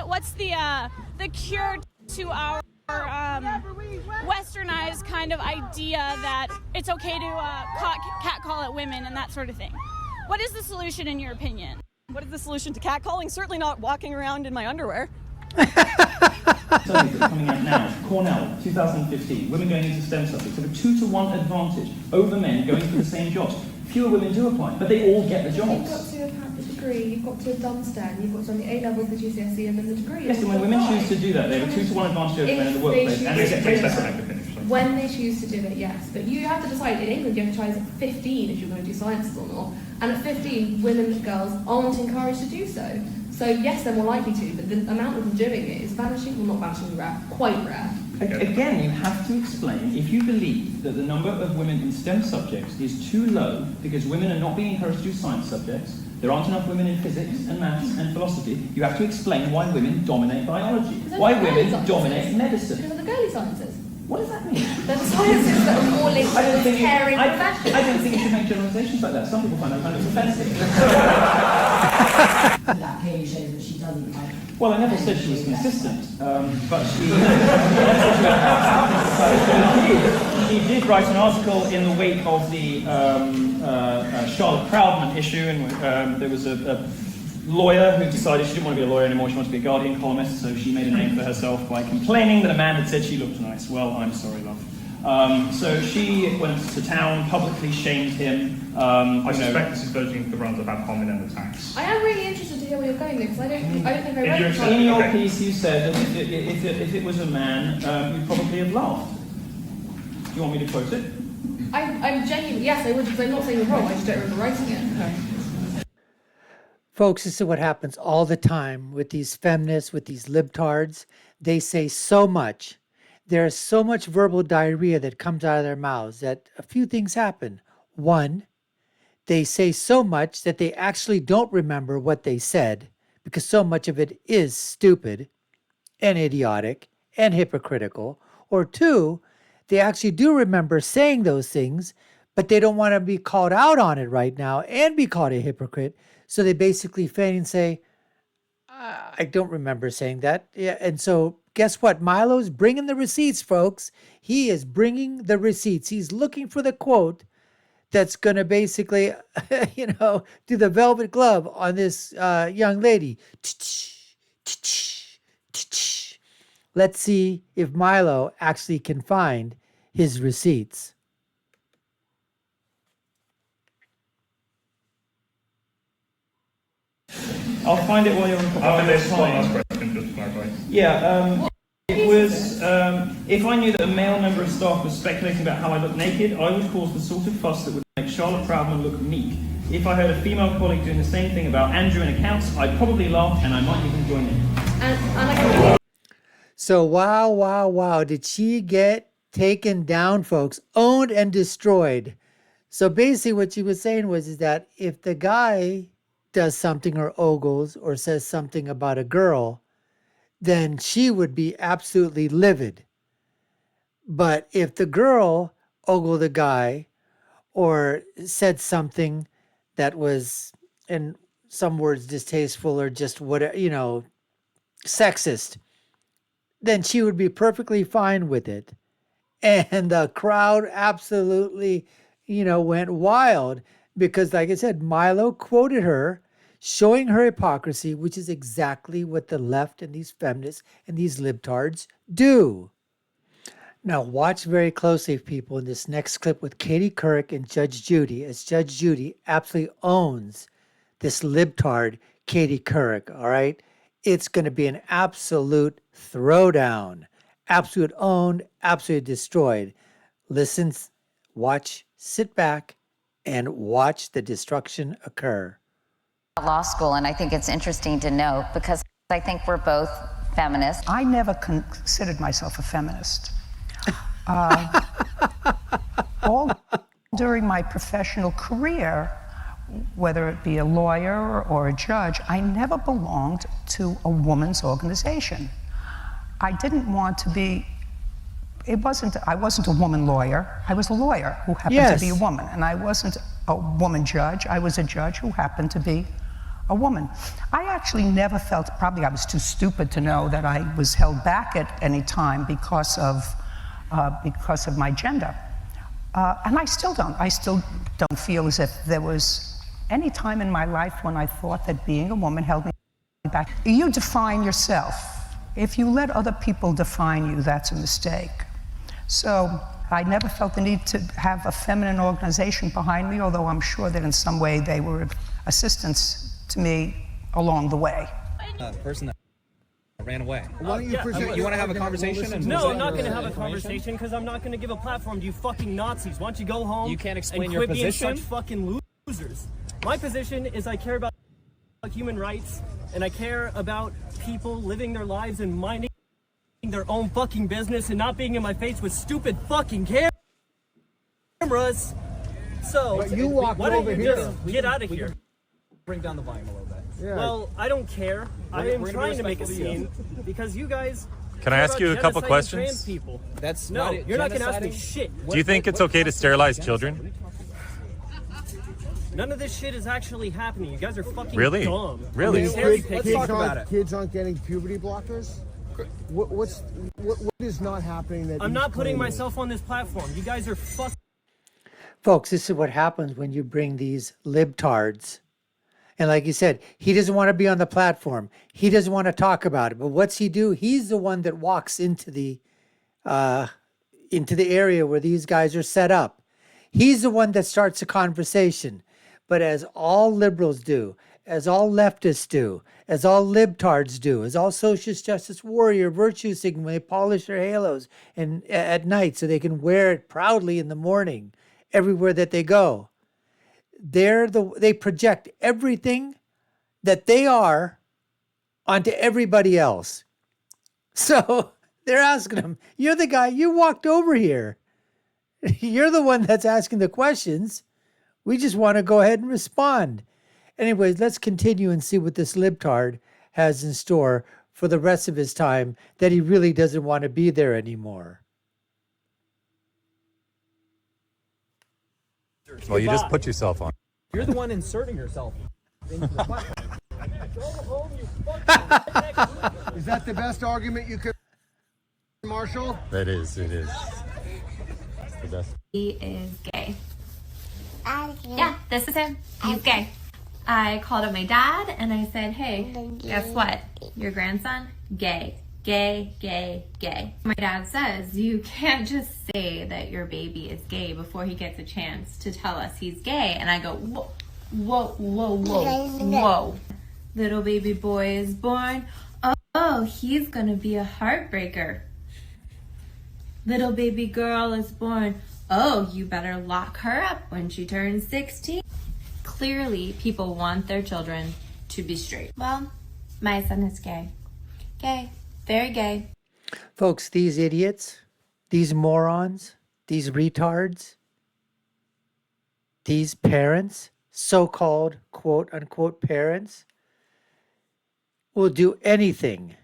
what's the cure to our westernized kind of idea that it's okay to catcall at women and that sort of thing? What is the solution in your opinion? What is the solution to catcalling? Certainly not walking around in my underwear. Studies coming out now, Cornell, 2015, women going into STEM subjects have a 2-to-1 advantage over men going for the same jobs. Fewer women do apply, but they all get the jobs. You've got to have had the degree, you've got to have done STEM, you've got to have the A-levels, the GCSE, and then the degree. Yes, and when women choose to do that, they have a 2-to-1 advantage over men in the workplace. And they get paid less. When they choose to do it, yes. But you have to decide, in England, you have to try at 15 if you're going to do sciences or not. And at 15, women and girls aren't encouraged to do so. So yes, they're more likely to, but the amount of them doing it is vanishing, well not vanishing, rare, quite rare. Again, you have to explain, if you believe that the number of women in STEM subjects is too low because women are not being encouraged to do science subjects, there aren't enough women in physics and maths and philosophy, you have to explain why women dominate biology, why women dominate medicine. Because of the girly sciences. What does that mean? They're the sciences that are more linked to caring professions. I don't think you should make generalisations like that. Some people find that kind of offensive. That clearly shows that she doesn't like. Well, I never said she was consistent, but she did write an article in the wake of the Charlotte Proudman issue, and there was a lawyer who decided she didn't want to be a lawyer anymore, she wanted to be a Guardian columnist, so she made a name for herself by complaining that a man had said she looked nice. Well, I'm sorry, love. So she went to town, publicly shamed him. I suspect this is verging the realms of ad hominem attacks. I am really interested to hear where you're going because I don't think I read it. In your piece you said that if it was a man, you'd probably have laughed. Do you want me to quote it? I'm genuinely, yes, I would, because I'm not saying you're wrong, I just don't remember writing it. Okay. Folks, this is what happens all the time with these feminists, with these libtards. They say so much. There's so much verbal diarrhea that comes out of their mouths that a few things happen. One, they say so much that they actually don't remember what they said because so much of it is stupid and idiotic and hypocritical. Or two, they actually do remember saying those things, but they don't want to be called out on it right now and be called a hypocrite. So they basically feign and say, I don't remember saying that. Yeah, and so guess what? Milo's bringing the receipts, folks. He is bringing the receipts. He's looking for the quote that's going to basically, do the velvet glove on this young lady. Let's see if Milo actually can find his receipts. I'll find it while you're After this one last question, just to clarify. Yeah, it was, if I knew that a male member of staff was speculating about how I look naked, I would cause the sort of fuss that would make Charlotte Proudman look meek. If I heard a female colleague doing the same thing about Andrew in accounts, I'd probably laugh and I might even join in. So wow, did she get taken down, folks? Owned and destroyed. So basically what she was saying is that if the guy does something or ogles or says something about a girl, then she would be absolutely livid. But if the girl ogled a guy or said something that was, in some words, distasteful or just whatever, sexist, then she would be perfectly fine with it. And the crowd absolutely, went wild. Because, like I said, Milo quoted her, showing her hypocrisy, which is exactly what the left and these feminists and these libtards do. Now, watch very closely, people, in this next clip with Katie Couric and Judge Judy, as Judge Judy absolutely owns this libtard, Katie Couric, all right? It's going to be an absolute throwdown. Absolute owned, absolutely destroyed. Listen, watch, sit back, and watch the destruction occur. Law school, and I think it's interesting to note because I think we're both feminists. I never considered myself a feminist. All during my professional career, whether it be a lawyer or a judge, I never belonged to a woman's organization. I didn't want to be. I wasn't a woman lawyer. I was a lawyer who happened to be a woman. And I wasn't a woman judge. I was a judge who happened to be a woman. I actually never felt, probably I was too stupid to know that I was held back at any time because of my gender. And I still don't feel as if there was any time in my life when I thought that being a woman held me back. You define yourself. If you let other people define you, that's a mistake. So I never felt the need to have a feminine organization behind me, although I'm sure that in some way they were of assistance to me along the way. The person that ran away. Why don't you present? You want to have a conversation? No, I'm not going to have a conversation because I'm not going to give a platform to you fucking Nazis. Why don't you go home? You can't explain and your quit being position. such fucking losers. My position is I care about human rights and I care about people living their lives and minding their own fucking business and not being in my face with stupid fucking cameras. So But you walked why don't over you here. just get out of here? Bring down the volume a little bit. Yeah. Well, I don't care. I am we're gonna be trying to make a respectful to you. scene because you guys. Can I ask you a couple genociding questions? Trans people. That's No, not you're not going to ask me genociding. shit. Do you think it's okay to sterilize children? None of this shit is actually happening. You guys are fucking Really? dumb. Really? You're cherry Let's picking. talk about it. Kids aren't getting puberty blockers. What is not happening that I'm he's not putting claiming? myself on this platform. You guys are fucking. Folks, this is what happens when you bring these libtards. And like you said, he doesn't want to be on the platform. He doesn't want to talk about it. But what's he do? He's the one that walks into the area where these guys are set up. He's the one that starts a conversation. But as all liberals do, as all leftists do, as all libtards do, as all socialist justice warrior virtue signal, when they polish their halos and at night so they can wear it proudly in the morning everywhere that they go. They project everything that they are onto everybody else. So they're asking him, you're the guy, you walked over here. You're the one that's asking the questions. We just want to go ahead and respond. Anyways, let's continue and see what this libtard has in store for the rest of his time that he really doesn't want to be there anymore. Well, you just put yourself on. You're the one inserting yourself into the platform. Is that the best argument you could, Marshall? It is. The best. He is gay. Yeah, this is him. He's gay. I called up my dad and I said, hey, guess what? Your grandson, gay. Gay, gay, gay. My dad says you can't just say that your baby is gay before he gets a chance to tell us he's gay. And I go, whoa, whoa, whoa, whoa, whoa. Little baby boy is born. Oh, he's gonna be a heartbreaker. Little baby girl is born. Oh, you better lock her up when she turns 16. Clearly, people want their children to be straight. Well, my son is gay. Gay. Very gay. Folks, these idiots, these morons, these retards, these parents, so-called quote-unquote parents, will do anything.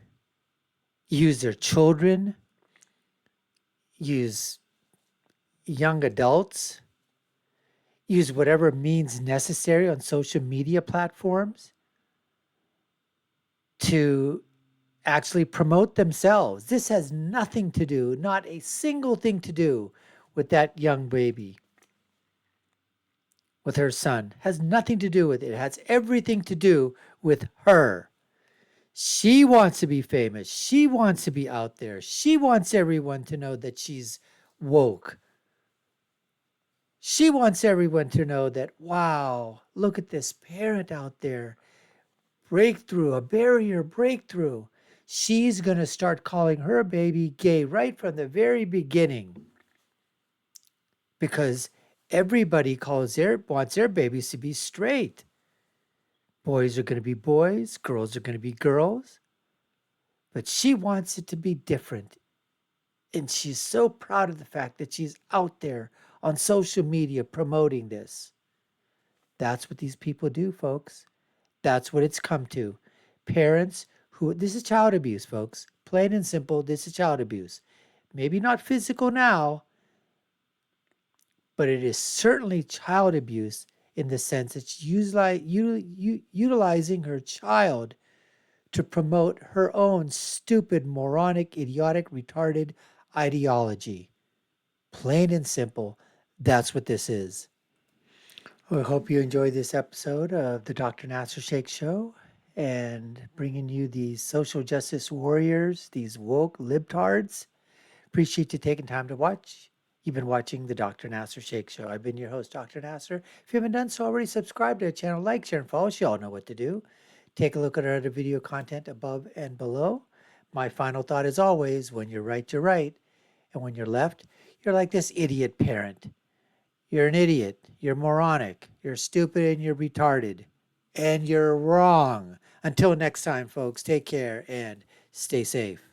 Use their children, use young adults, use whatever means necessary on social media platforms to actually promote themselves. This has nothing to do, not a single thing to do with that young baby, with her son. Has nothing to do with it. It has everything to do with her. She wants to be famous. She wants to be out there. She wants everyone to know that she's woke. She wants everyone to know that, wow, look at this parent out there. Breakthrough, a barrier breakthrough. She's going to start calling her baby gay right from the very beginning. Because everybody wants their babies to be straight. Boys are going to be boys, girls are going to be girls. But she wants it to be different. And she's so proud of the fact that she's out there on social media promoting this. That's what these people do, folks. That's what it's come to. Parents this is child abuse, folks. Plain and simple, this is child abuse. Maybe not physical now, but it is certainly child abuse in the sense that she's utilizing her child to promote her own stupid, moronic, idiotic, retarded ideology. Plain and simple, that's what this is. We hope you enjoyed this episode of the Dr. Nasser Sheikh Show and bringing you these social justice warriors, these woke libtards. Appreciate you taking time to watch. You've been watching the Dr. Nasser Sheikh Show. I've been your host, Dr. Nasser. If you haven't done so already, subscribe to our channel, like, share, and follow us. You all know what to do. Take a look at our other video content above and below. My final thought is always, when you're right, you're right. And when you're left, you're like this idiot parent. You're an idiot. You're moronic. You're stupid and you're retarded. And you're wrong. Until next time, folks, take care and stay safe.